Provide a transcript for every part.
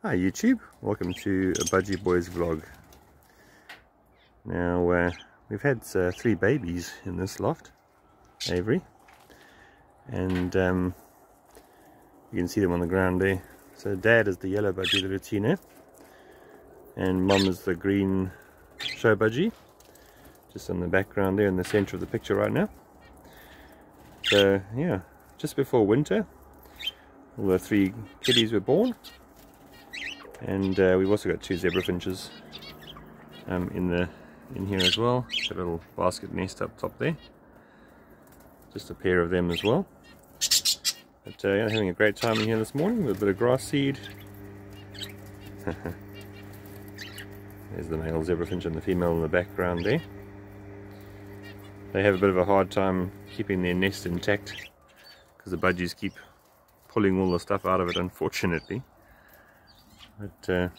Hi YouTube, welcome to a Budgie Boys vlog. Now we've had 3 babies in this loft, Aviary, and you can see them on the ground there. So Dad is the yellow Budgie, the Latino, and Mum is the green show Budgie, just in the background there in the center of the picture right now. So yeah, just before winter, all the 3 kitties were born. And we've also got 2 zebra finches in here as well. Got a little basket nest up top there. Just a pair of them as well. But yeah, having a great time in here this morning with a bit of grass seed. There's the male zebra finch and the female in the background there. They have a bit of a hard time keeping their nest intact because the budgies keep pulling all the stuff out of it, unfortunately. But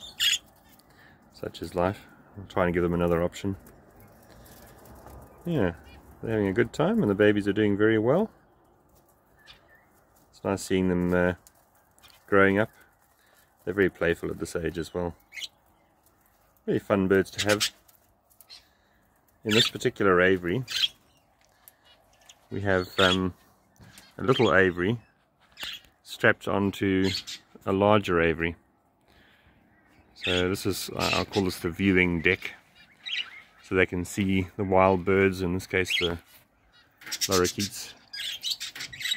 such is life. I'm trying to give them another option. Yeah, they're having a good time and the babies are doing very well. It's nice seeing them growing up. They're very playful at this age as well. Very fun birds to have. In this particular aviary, we have a little aviary strapped onto a larger aviary. So this is, I'll call this the viewing deck, so they can see the wild birds, in this case the lorikeets,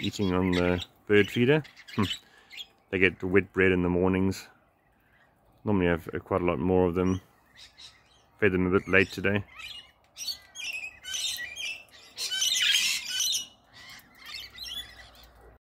eating on the bird feeder. They get wet bread in the mornings. Normally I have quite a lot more of them. Fed them a bit late today.